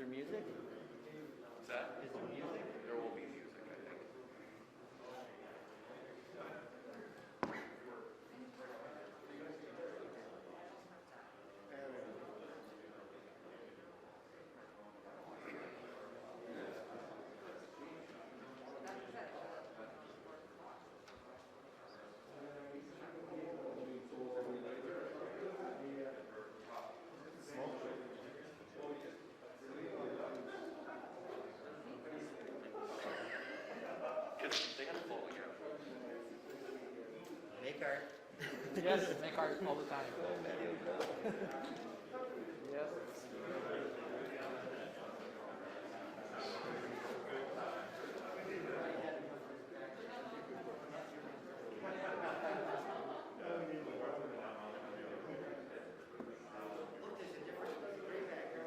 there music? Is that? Is there music? There will be music, I think. Because they had a full year. Make art. Yes, make art all the time. Yes. Look, there's a different way back here.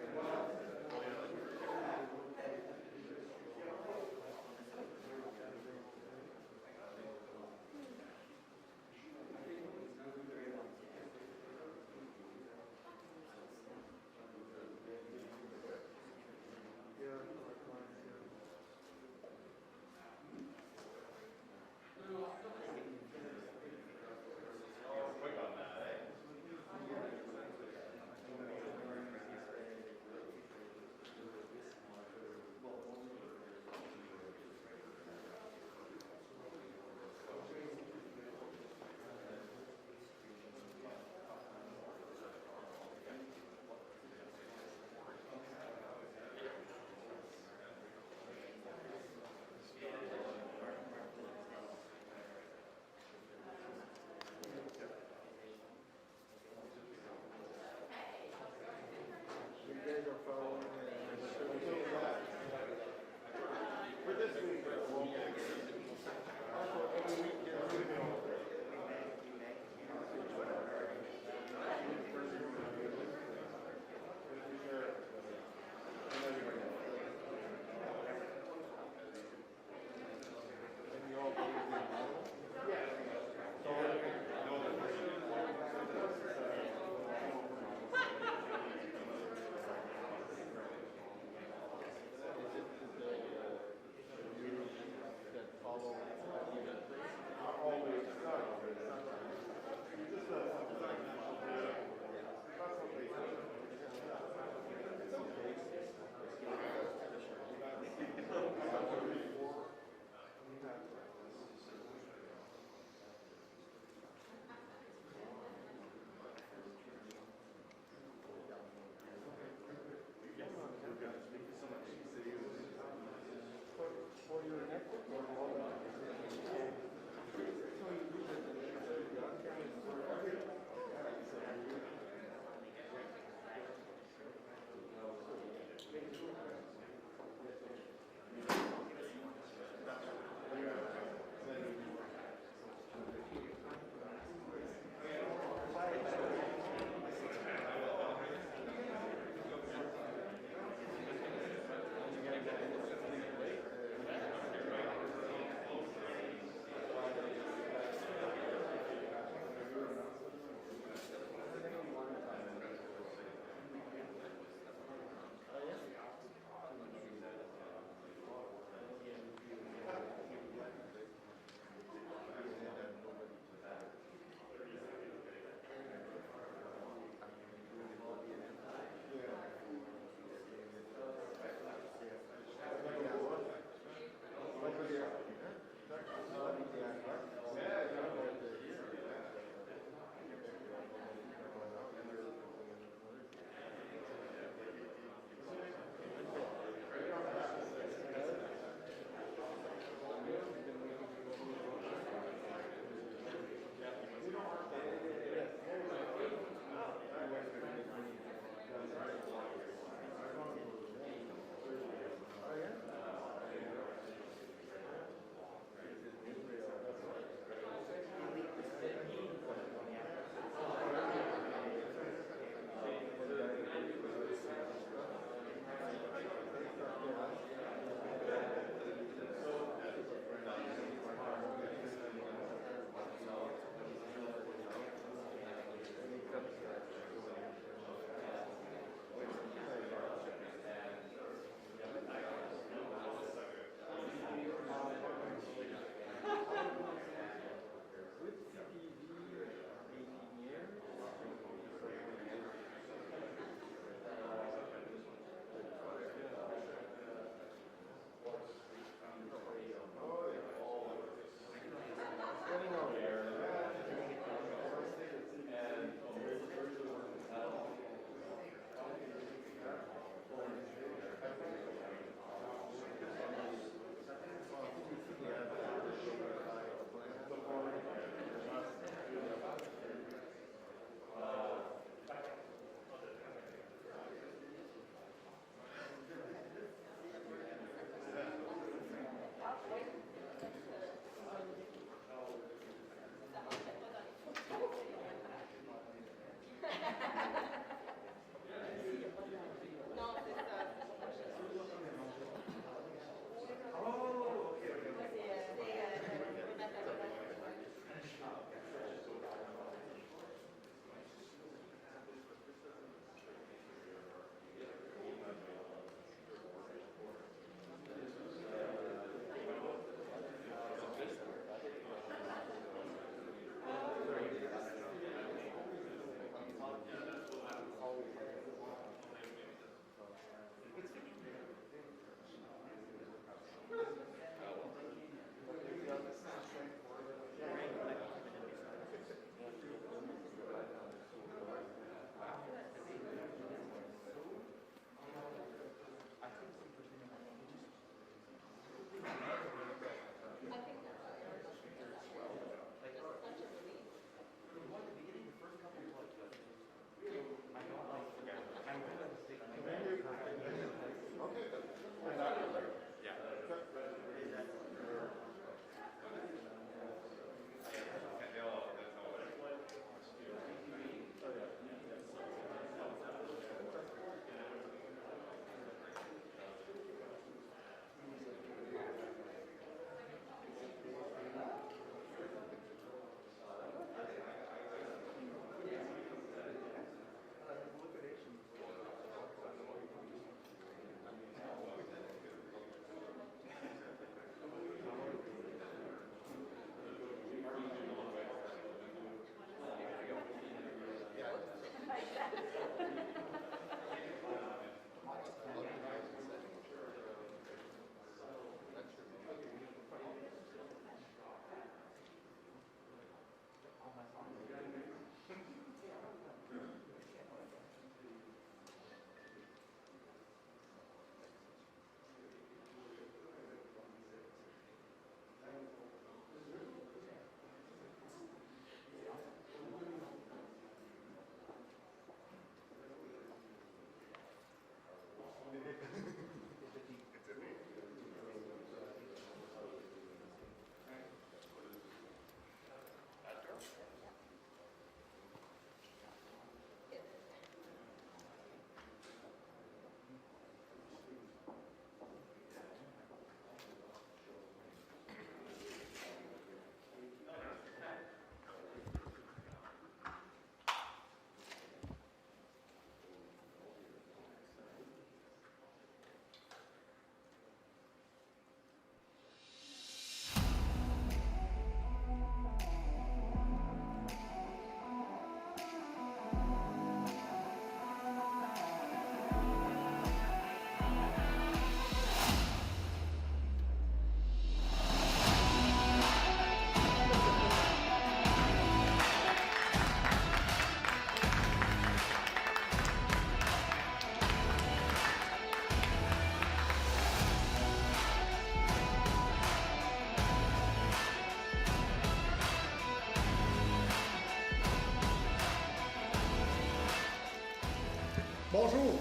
Bonjour.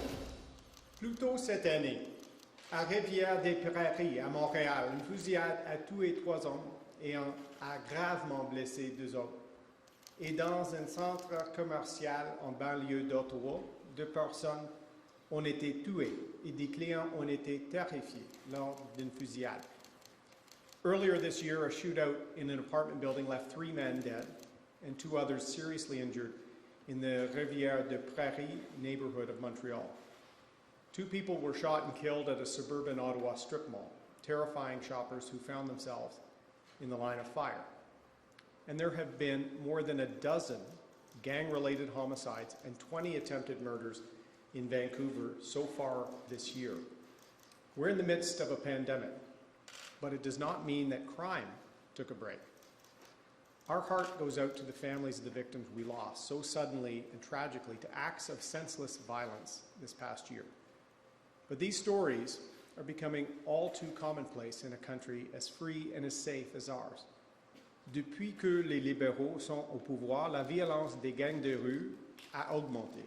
Plus tôt cette année, à Rivière-des-Prairies, à Montréal, une fusillade a tué 3 hommes et a gravement blessé 2 autres. Et dans un centre commercial en banlieue d'Ottawa, 2 personnes ont été tuées et des clients ont été terrifiés lors d'une fusillade. Earlier this year, a shootout in an apartment building left 3 men dead and 2 others seriously injured in the Rivière-des-Prairies neighborhood of Montreal. 2 people were shot and killed at a suburban Ottawa strip mall, terrifying shoppers who found themselves in the line of fire. And there have been more than a dozen gang-related homicides and 20 attempted murders in Vancouver so far this year. We're in the midst of a pandemic, but it does not mean that crime took a break. Our heart goes out to the families of the victims we lost so suddenly and tragically to acts of senseless violence this past year. But these stories are becoming all too commonplace in a country as free and as safe as ours. Depuis que les libéraux sont au pouvoir, la violence des gangs de rue a augmenté.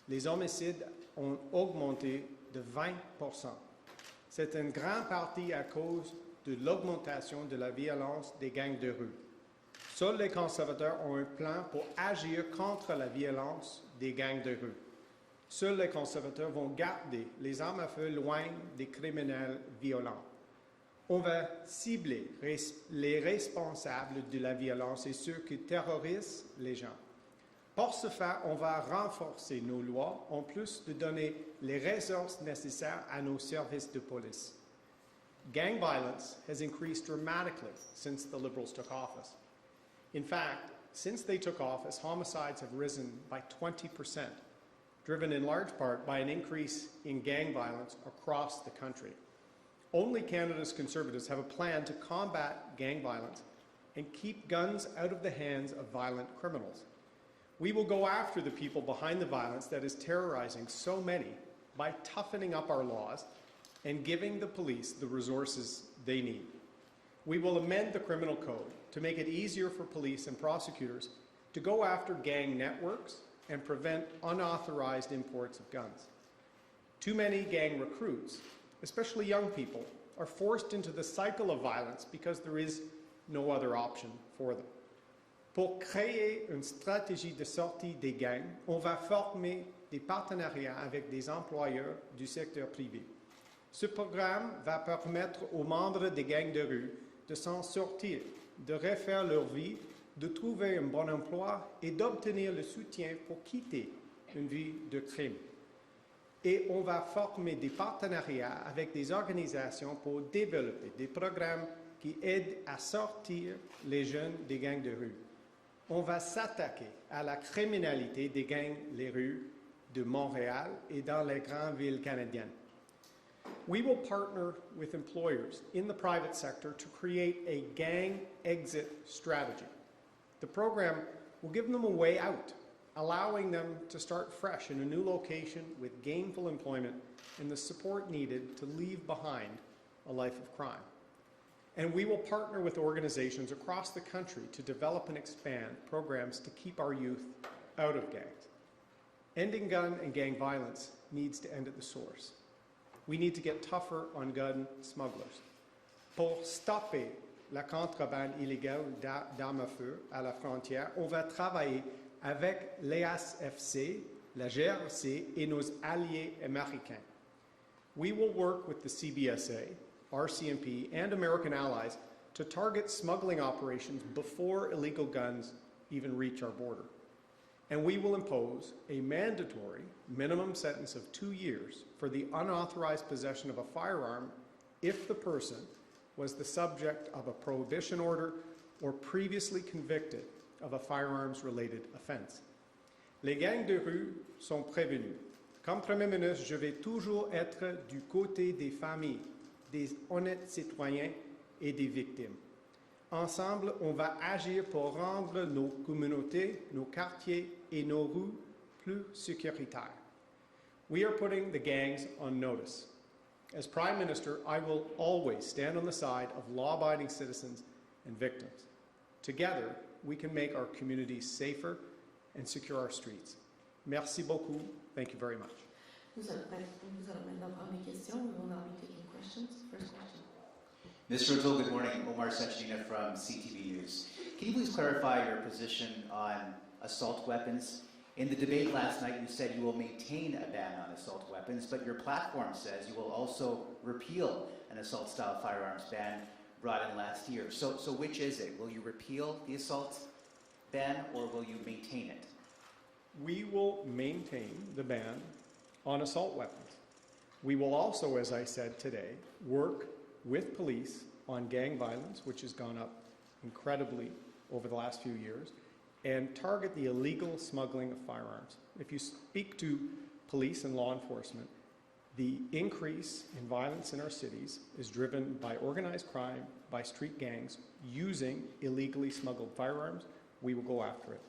Les homicides ont augmenté de 20%. C'est en grande partie à cause de l'augmentation de la violence des gangs de rue. Seuls les conservateurs ont un plan pour agir contre la violence des gangs de rue. Seuls les conservateurs vont garder les armes à feu loin des criminels violents. On va cibler les responsables de la violence et ceux qui terrorisent les gens. Pour ce faire, on va renforcer nos lois, en plus de donner les ressources nécessaires à nos services de police. Gang violence has increased dramatically since the Liberals took office. In fact, since they took office, homicides have risen by 20%, driven in large part by an increase in gang violence across the country. Only Canada's Conservatives have a plan to combat gang violence and keep guns out of the hands of violent criminals. We will go after the people behind the violence that is terrorizing so many by toughening up our laws and giving the police the resources they need. We will amend the criminal code to make it easier for police and prosecutors to go after gang networks and prevent unauthorized imports of guns. Too many gang recruits, especially young people, are forced into the cycle of violence because there is no other option for them. Pour créer une stratégie de sortie des gangs, on va former des partenariats avec des employeurs du secteur privé. Ce programme va permettre aux membres des gangs de rue de s'en sortir, de refaire leur vie, de trouver un bon emploi et d'obtenir le soutien pour quitter une vie de crime. Et on va former des partenariats avec des organisations pour développer des programmes qui aident à sortir les jeunes des gangs de rue. On va s'attaquer à la criminalité des gangs les rues de Montréal et dans les grandes villes canadiennes. We will partner with employers in the private sector to create a gang exit strategy. The program will give them a way out, allowing them to start fresh in a new location with gainful employment and the support needed to leave behind a life of crime. And we will partner with organizations across the country to develop and expand programs to keep our youth out of gangs. Ending gun and gang violence needs to end at the source. We need to get tougher on gun smugglers. Pour stopper la contrebande illégale d'armes à feu à la frontière, on va travailler avec l'ASFC, la GRC et nos alliés américains. We will work with the CBSA, RCMP, and American allies to target smuggling operations before illegal guns even reach our border. And we will impose a mandatory minimum sentence of 2 years for the unauthorized possession of a firearm if the person was the subject of a prohibition order or previously convicted of a firearms-related offense. Les gangs de rue sont prévenus. Comme Premier ministre, je vais toujours être du côté des familles, des honnêtes citoyens et des victimes. Ensemble, on va agir pour rendre nos communautés, nos quartiers et nos rues plus sécuritaires. We are putting the gangs on notice. As Prime Minister, I will always stand on the side of law-abiding citizens and victims. Together, we can make our communities safer and secure our streets. Merci beaucoup. Thank you very much. Nous allons maintenant prendre les questions. We will now be taking questions. First question. Mr. O'Toole, good morning. Omar Sechdina from CTV News. Can you please clarify your position on assault weapons? In the debate last night, you said you will maintain a ban on assault weapons, but your platform says you will also repeal an assault-style firearms ban brought in last year. So which is it? Will you repeal the assault ban, or will you maintain it? We will maintain the ban on assault weapons. We will also, as I said today, work with police on gang violence, which has gone up incredibly over the last few years, and target the illegal smuggling of firearms. If you speak to police and law enforcement, the increase in violence in our cities is driven by organized crime, by street gangs using illegally smuggled firearms. We will go after it.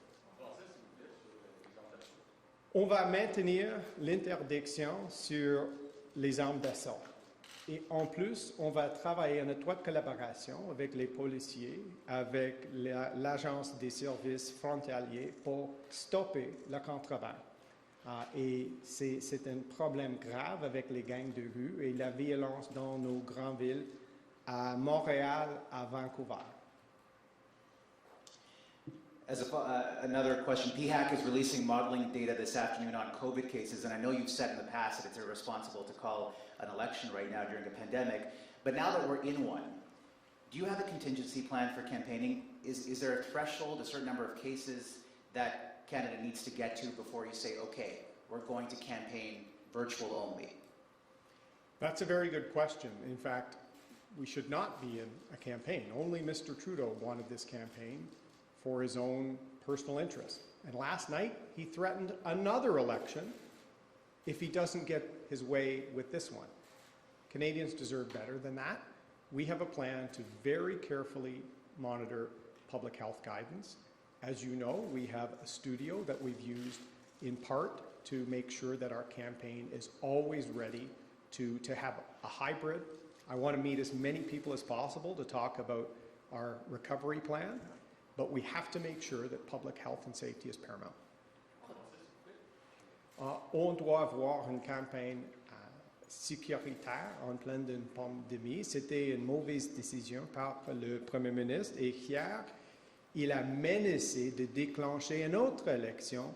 On va maintenir l'interdiction sur les armes d'assaut. Et en plus, on va travailler en étroite collaboration avec les policiers, avec l'Agence des services frontaliers pour stopper la contrebande. Et c'est un problème grave avec les gangs de rue et la violence dans nos grandes villes, à Montréal, à Vancouver. As another question, PHAC is releasing modeling data this afternoon on COVID cases, and I know you've said in the past that it's irresponsible to call an election right now during a pandemic, but now that we're in one, do you have a contingency plan for campaigning? Is there a threshold, a certain number of cases that Canada needs to get to before you say, okay, we're going to campaign virtual only? That's a very good question. In fact, we should not be in a campaign. Only Mr. Trudeau wanted this campaign for his own personal interest. And last night, he threatened another election if he doesn't get his way with this one. Canadians deserve better than that. We have a plan to very carefully monitor public health guidance. As you know, we have a studio that we've used in part to make sure that our campaign is always ready to have a hybrid. I want to meet as many people as possible to talk about our recovery plan, but we have to make sure that public health and safety is paramount. On doit avoir une campagne sécuritaire en pleine pandémie. C'était une mauvaise décision par le Premier ministre et hier, il a menacé de déclencher une autre élection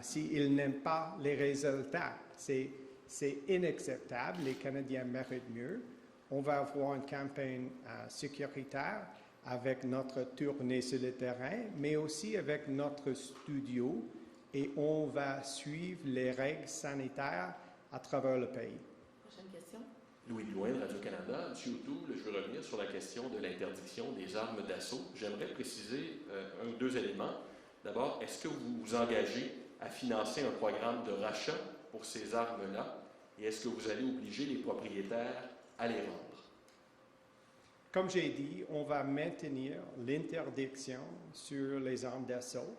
s'il n'aime pas les résultats. C'est inacceptable. Les Canadiens méritent mieux. On va avoir une campagne sécuritaire avec notre tournée sur le terrain, mais aussi avec notre studio, et on va suivre les règles sanitaires à travers le pays. Prochaine question. Louis Blouin de Radio-Canada. M. O'Toole, je veux revenir sur la question de l'interdiction des armes d'assaut. J'aimerais préciser un ou deux éléments. D'abord, est-ce que vous vous engagez à financer un programme de rachat pour ces armes-là? Et est-ce que vous allez obliger les propriétaires à les rendre? Comme j'ai dit, on va maintenir l'interdiction sur les armes d'assaut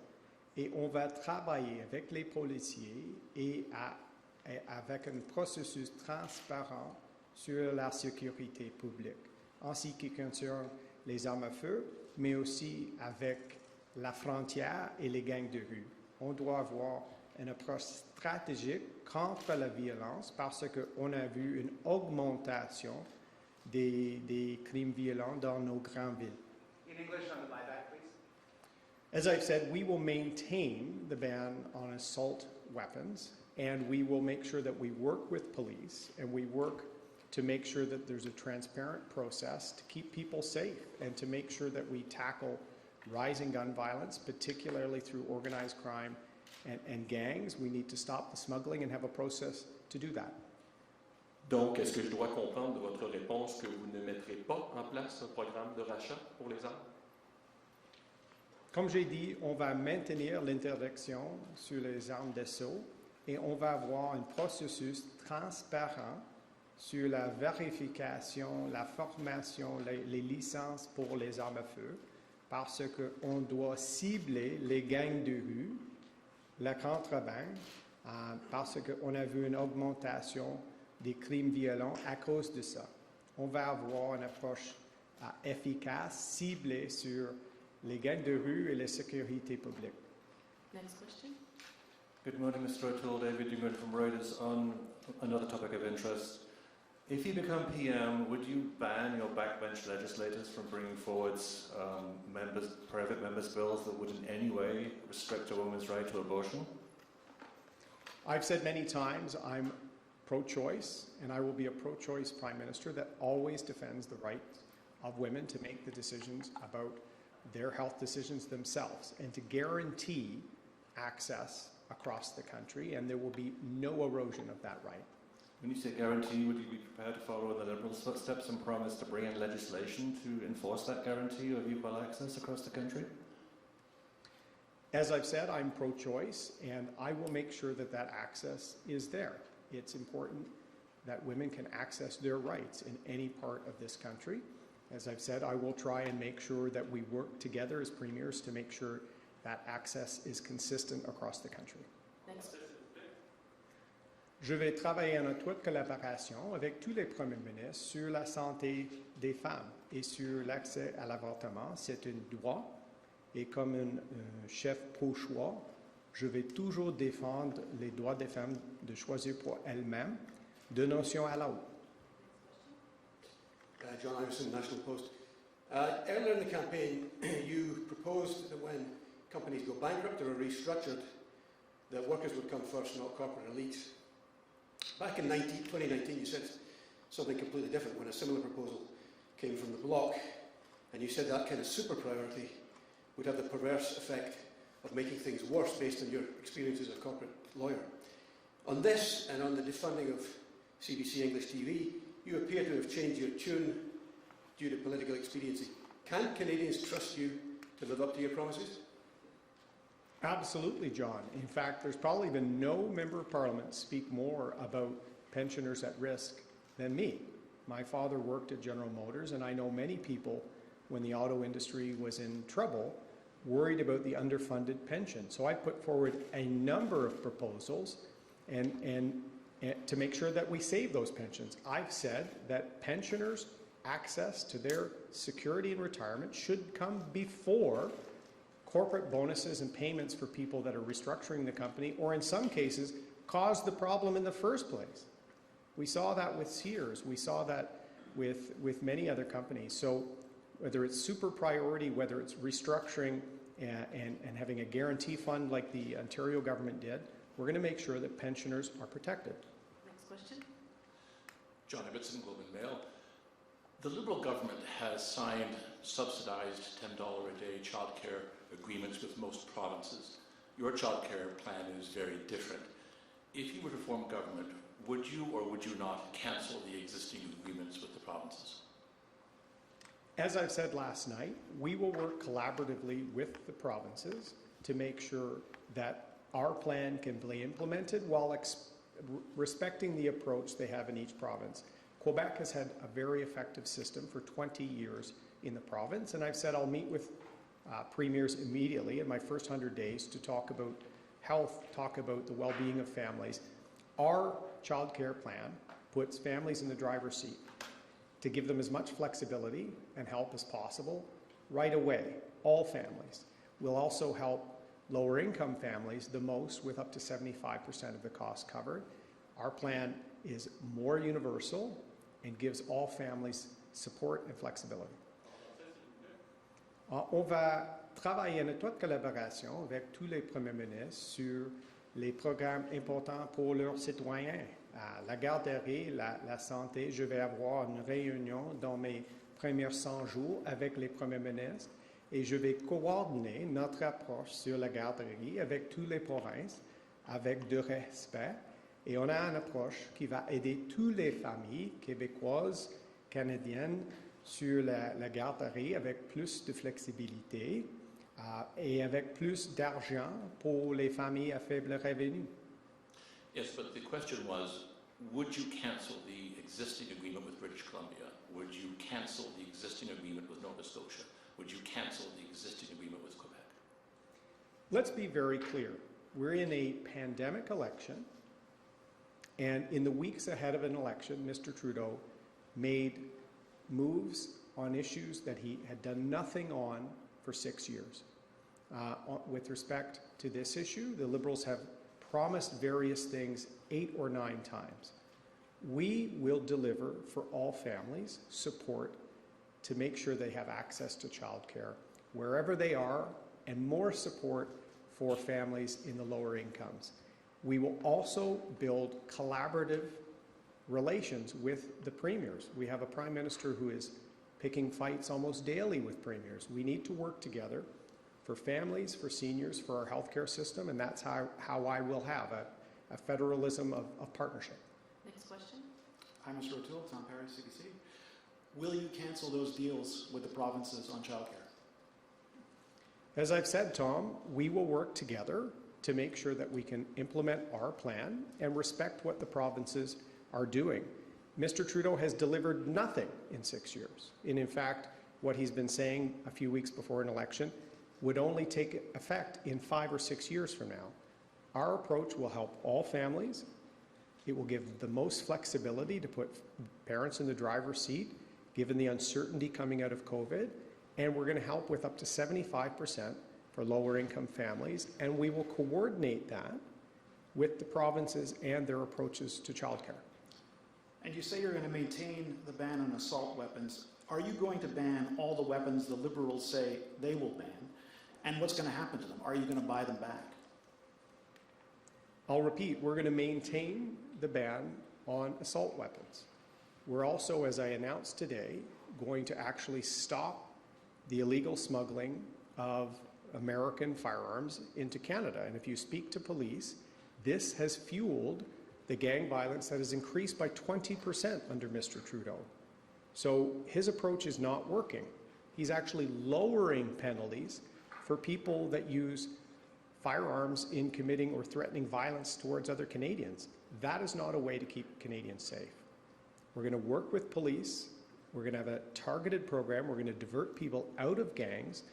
et on va travailler avec les policiers et avec un processus transparent sur la sécurité publique, en ce qui concerne les armes à feu, mais aussi avec la frontière et les gangs de rue. On doit avoir une approche stratégique contre la violence parce qu'on a vu une augmentation des crimes violents dans nos grandes villes. In English on the buyback, please. As I've said, we will maintain the ban on assault weapons, and we will make sure that we work with police, and we work to make sure that there's a transparent process to keep people safe and to make sure that we tackle rising gun violence, particularly through organized crime and gangs. We need to stop the smuggling and have a process to do that. Donc, est-ce que je dois comprendre de votre réponse que vous ne mettrez pas en place un programme de rachat pour les armes? Comme j'ai dit, on va maintenir l'interdiction sur les armes d'assaut et on va avoir un processus transparent sur la vérification, la formation, les licences pour les armes à feu, parce qu'on doit cibler les gangs de rue, la contrebande, parce qu'on a vu une augmentation des crimes violents à cause de ça. On va avoir une approche efficace, ciblée sur les gangs de rue et la sécurité publique. Next question. Good morning, Mr. O'Toole. David Dingman from Reuters. On another topic of interest, if you become PM, would you ban your backbench legislators from bringing forward private members' bills that would in any way restrict a woman's right to abortion? I've said many times I'm pro-choice, and I will be a pro-choice Prime Minister that always defends the right of women to make the decisions about their health decisions themselves and to guarantee access across the country, and there will be no erosion of that right. When you say guarantee, would you be prepared to follow in the Liberals' footsteps and promise to bring in legislation to enforce that guarantee of equal access across the country? As I've said, I'm pro-choice, and I will make sure that that access is there. It's important that women can access their rights in any part of this country. As I've said, I will try and make sure that we work together as premiers to make sure that access is consistent across the country. Next. Je vais travailler en étroite collaboration avec tous les premiers ministres sur la santé des femmes et sur l'accès à l'avortement. C'est un droit et comme un chef pro-choix, je vais toujours défendre les droits des femmes de choisir pour elles-mêmes d'une nation à l'autre. John Iverson, National Post. Earlier in the campaign, you proposed that when companies go bankrupt or are restructured, that workers would come first, not corporate elites. Back in 2019, you said something completely different when a similar proposal came from the bloc, and you said that kind of super priority would have the perverse effect of making things worse based on your experience as a corporate lawyer. On this and on the defunding of CBC English TV, you appear to have changed your tune due to political expediency. Can Canadians trust you to live up to your promises? Absolutely, John. In fact, there's probably been no member of Parliament speak more about pensioners at risk than me. My father worked at General Motors, and I know many people, when the auto industry was in trouble, worried about the underfunded pension. So I put forward a number of proposals and to make sure that we save those pensions. I've said that pensioners' access to their security and retirement should come before corporate bonuses and payments for people that are restructuring the company, or in some cases, caused the problem in the first place. We saw that with Sears. We saw that with many other companies. So whether it's super priority, whether it's restructuring and having a guarantee fund like the Ontario government did, we're going to make sure that pensioners are protected. Next question. John Ibbotson, Globe and Mail. The Liberal government has signed subsidized $10 a day childcare agreements with most provinces. Your childcare plan is very different. If you were to form government, would you or would you not cancel the existing agreements with the provinces? As I've said last night, we will work collaboratively with the provinces to make sure that our plan can be implemented while respecting the approach they have in each province. Quebec has had a very effective system for 20 years in the province, and I've said I'll meet with premiers immediately in my first 100 days to talk about health, talk about the well-being of families. Our childcare plan puts families in the driver's seat to give them as much flexibility and help as possible right away, all families. We'll also help lower income families the most with up to 75% of the cost covered. Our plan is more universal and gives all families support and flexibility. On va travailler en étroite collaboration avec tous les premiers ministres sur les programmes importants pour leurs citoyens. La garderie, la santé, je vais avoir une réunion dans mes premiers 100 jours avec les premiers ministres et je vais coordonner notre approche sur la garderie avec toutes les provinces avec du respect. Et on a une approche qui va aider toutes les familles québécoises, canadiennes, sur la garderie avec plus de flexibilité et avec plus d'argent pour les familles à faible revenu. Yes, but the question was, would you cancel the existing agreement with British Columbia? Would you cancel the existing agreement with Nova Scotia? Would you cancel the existing agreement with Quebec? Let's be very clear. We're in a pandemic election, and in the weeks ahead of an election, Mr. Trudeau made moves on issues that he had done nothing on for 6 years. With respect to this issue, the Liberals have promised various things 8 or 9 times. We will deliver for all families support to make sure they have access to childcare wherever they are, and more support for families in the lower incomes. We will also build collaborative relations with the premiers. We have a Prime Minister who is picking fights almost daily with premiers. We need to work together for families, for seniors, for our healthcare system, and that's how I will have a federalism of partnership. Next question. Hi, Mr. O'Toole, Tom Perry, CBC. Will you cancel those deals with the provinces on childcare? As I've said, Tom, we will work together to make sure that we can implement our plan and respect what the provinces are doing. Mr. Trudeau has delivered nothing in 6 years. And in fact, what he's been saying a few weeks before an election would only take effect in 5 or 6 years from now. Our approach will help all families. It will give the most flexibility to put parents in the driver's seat, given the uncertainty coming out of COVID. And we're going to help with up to 75% for lower income families. And we will coordinate that with the provinces and their approaches to childcare. And you say you're going to maintain the ban on assault weapons. Are you going to ban all the weapons the Liberals say they will ban? And what's going to happen to them? Are you going to buy them back? I'll repeat, we're going to maintain the ban on assault weapons. We're also, as I announced today, going to actually stop the illegal smuggling of American firearms into Canada. And if you speak to police, this has fueled the gang violence that has increased by 20% under Mr. Trudeau. So his approach is not working. He's actually lowering penalties for people that use firearms in committing or threatening violence towards other Canadians. That is not a way to keep Canadians safe. We're going to work with police. We're going to have a targeted program. We're going to divert people out of gangs,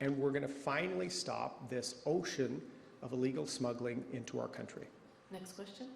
and we're going to finally stop this ocean of illegal smuggling into our country. Next question.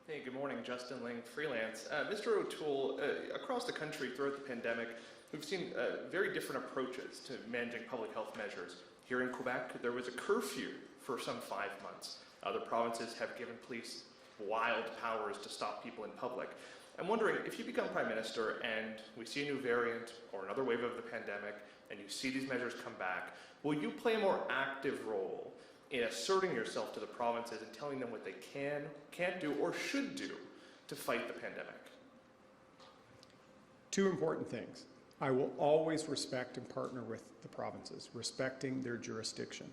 Hey, good morning, Justin Ling, freelance. Mr. O'Toole, across the country throughout the pandemic, we've seen very different approaches to managing public health measures. Here in Quebec, there was a curfew for some 5 months. Other provinces have given police wild powers to stop people in public. I'm wondering, if you become Prime Minister and we see a new variant or another wave of the pandemic and you see these measures come back, will you play a more active role in asserting yourself to the provinces and telling them what they can, can't do, or should do to fight the pandemic? 2 important things. I will always respect and partner with the provinces, respecting their jurisdiction.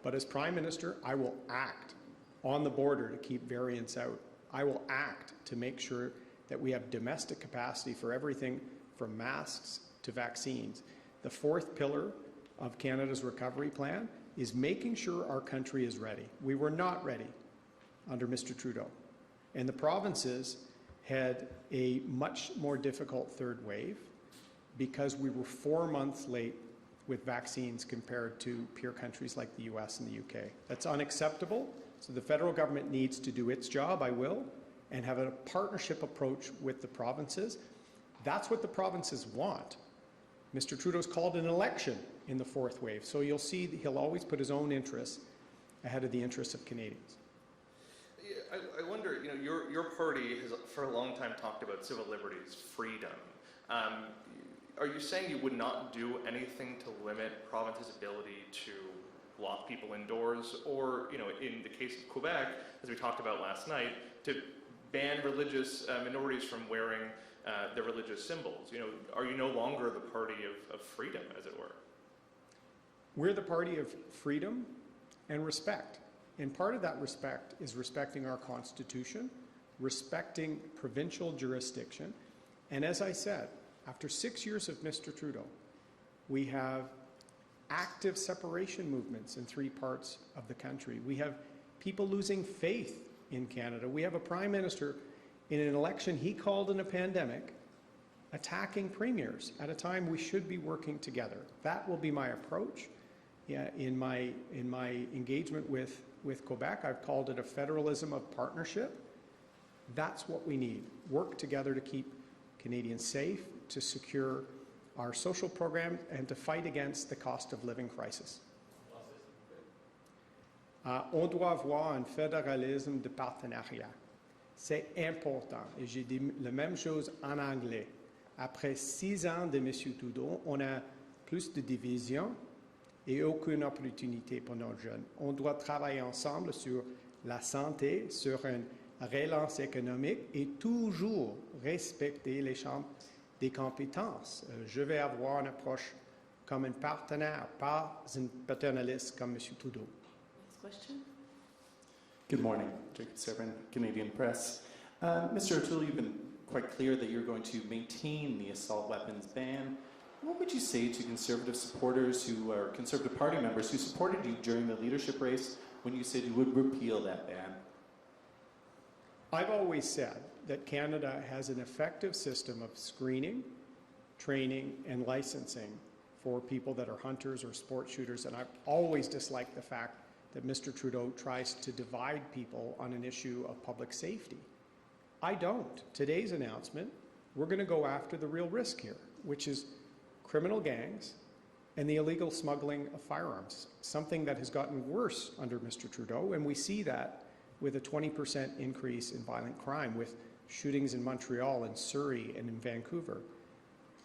But as Prime Minister, I will act on the border to keep variants out. I will act to make sure that we have domestic capacity for everything from masks to vaccines. The 4th pillar of Canada's recovery plan is making sure our country is ready. We were not ready under Mr. Trudeau. And the provinces had a much more difficult 3rd wave because we were 4 months late with vaccines compared to peer countries like the US and the UK. That's unacceptable. So the federal government needs to do its job, I will, and have a partnership approach with the provinces. That's what the provinces want. Mr. Trudeau's called an election in the 4th wave, so you'll see that he'll always put his own interests ahead of the interests of Canadians. I wonder, your party has for a long time talked about civil liberties, freedom. Are you saying you would not do anything to limit provinces' ability to lock people indoors, or, in the case of Quebec, as we talked about last night, to ban religious minorities from wearing their religious symbols? Are you no longer the party of freedom, as it were? We're the party of freedom and respect. And part of that respect is respecting our Constitution, respecting provincial jurisdiction. And as I said, after 6 years of Mr. Trudeau, we have active separation movements in 3 parts of the country. We have people losing faith in Canada. We have a Prime Minister in an election he called in a pandemic attacking premiers at a time we should be working together. That will be my approach. In my engagement with Quebec, I've called it a federalism of partnership. That's what we need. Work together to keep Canadians safe, to secure our social program, and to fight against the cost of living crisis. On doit avoir un fédéralisme de partenariat. C'est important. Et j'ai dit la même chose en anglais. Après 6 ans de M. Trudeau, on a plus de divisions et aucune opportunité pour nos jeunes. On doit travailler ensemble sur la santé, sur une relance économique et toujours respecter les champs des compétences. Je vais avoir une approche comme un partenaire, pas un paternaliste comme M. Trudeau. Next question. Good morning, Jacob Severn, Canadian Press. Mr. O'Toole, you've been quite clear that you're going to maintain the assault weapons ban. What would you say to Conservative supporters who are Conservative Party members who supported you during the leadership race when you said you would repeal that ban? I've always said that Canada has an effective system of screening, training, and licensing for people that are hunters or sport shooters, and I've always disliked the fact that Mr. Trudeau tries to divide people on an issue of public safety. I don't. Today's announcement, we're going to go after the real risk here, which is criminal gangs and the illegal smuggling of firearms, something that has gotten worse under Mr. Trudeau, and we see that with a 20% increase in violent crime, with shootings in Montreal and Surrey and in Vancouver.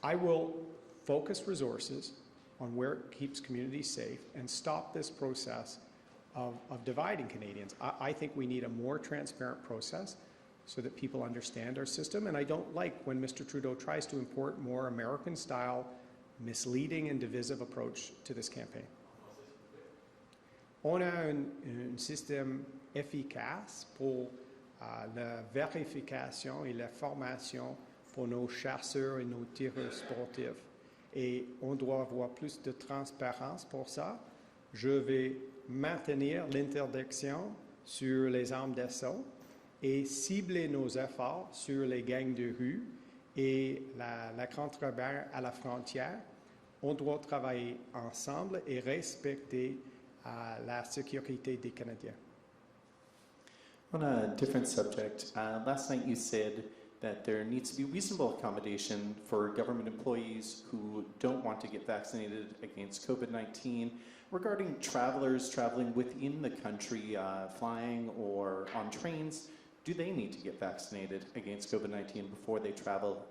I will focus resources on where it keeps communities safe and stop this process of dividing Canadians. I think we need a more transparent process so that people understand our system, and I don't like when Mr. Trudeau tries to import more American-style, misleading and divisive approach to this campaign. On a un système efficace pour la vérification et la formation pour nos chasseurs et nos tireurs sportifs. Et on doit avoir plus de transparence pour ça. Je vais maintenir l'interdiction sur les armes d'assaut et cibler nos efforts sur les gangs de rue et la contrebande à la frontière. On doit travailler ensemble et respecter la sécurité des Canadiens. On a different subject, last night you said that there needs to be reasonable accommodation for government employees who don't want to get vaccinated against COVID-19. Regarding travelers traveling within the country, flying or on trains, do they need to get vaccinated against COVID-19 before they travel?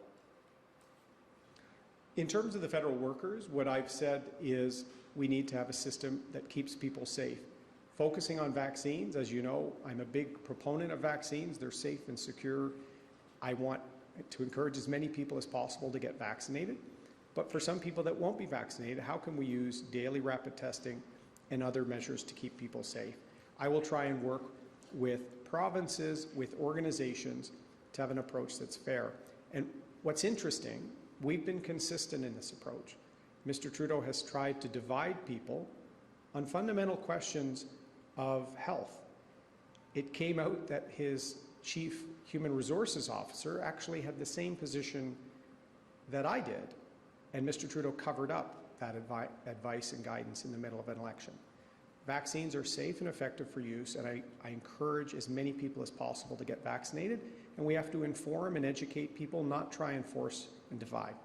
In terms of the federal workers, what I've said is we need to have a system that keeps people safe. Focusing on vaccines, as you know, I'm a big proponent of vaccines. They're safe and secure. I want to encourage as many people as possible to get vaccinated. But for some people that won't be vaccinated, how can we use daily rapid testing and other measures to keep people safe? I will try and work with provinces, with organizations, to have an approach that's fair. And what's interesting, we've been consistent in this approach. Mr. Trudeau has tried to divide people on fundamental questions of health. It came out that his chief human resources officer actually had the same position that I did, and Mr. Trudeau covered up that advice and guidance in the middle of an election. Vaccines are safe and effective for use, and I encourage as many people as possible to get vaccinated, and we have to inform and educate people, not try and force and divide.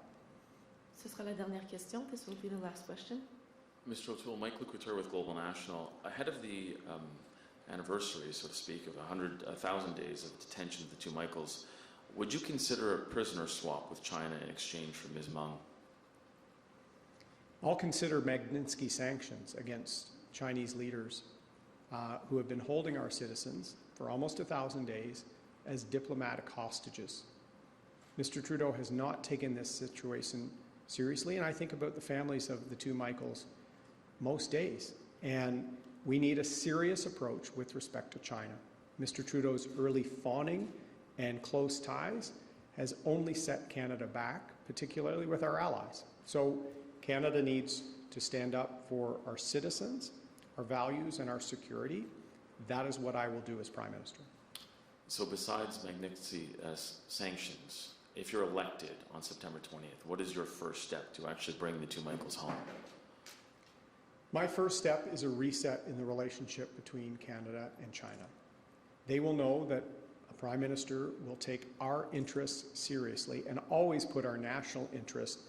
Ce sera la dernière question. This will be the last question. Mr. O'Toole, Mike Couture with Global National. Ahead of the anniversary, so to speak, of 1,000 days of detention of the two Michaels, would you consider a prisoner swap with China in exchange for Ms. Meng? I'll consider Magnitsky sanctions against Chinese leaders who have been holding our citizens for almost 1,000 days as diplomatic hostages. Mr. Trudeau has not taken this situation seriously, and I think about the families of the two Michaels most days. And we need a serious approach with respect to China. Mr. Trudeau's early fawning and close ties has only set Canada back, particularly with our allies. So Canada needs to stand up for our citizens, our values, and our security. That is what I will do as Prime Minister. So besides Magnitsky sanctions, if you're elected on September 20th, what is your first step to actually bring the two Michaels home? My first step is a reset in the relationship between Canada and China. They will know that a Prime Minister will take our interests seriously and always put our national interest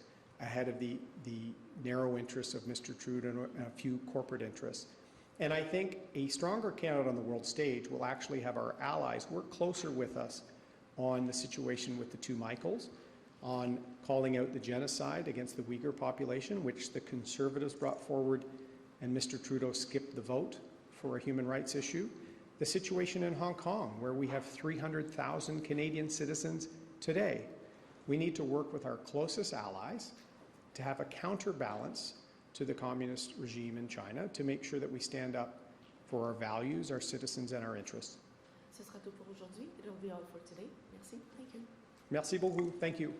ahead of the narrow interests of Mr. Trudeau and a few corporate interests. And I think a stronger Canada on the world stage will actually have our allies work closer with us on the situation with the two Michaels, on calling out the genocide against the Uyghur population, which the Conservatives brought forward and Mr. Trudeau skipped the vote for a human rights issue. The situation in Hong Kong, where we have 300,000 Canadian citizens today. We need to work with our closest allies to have a counterbalance to the communist regime in China to make sure that we stand up for our values, our citizens, and our interests. Ce sera tout pour aujourd'hui. It'll be all for today. Merci. Thank you. Merci beaucoup. Thank you.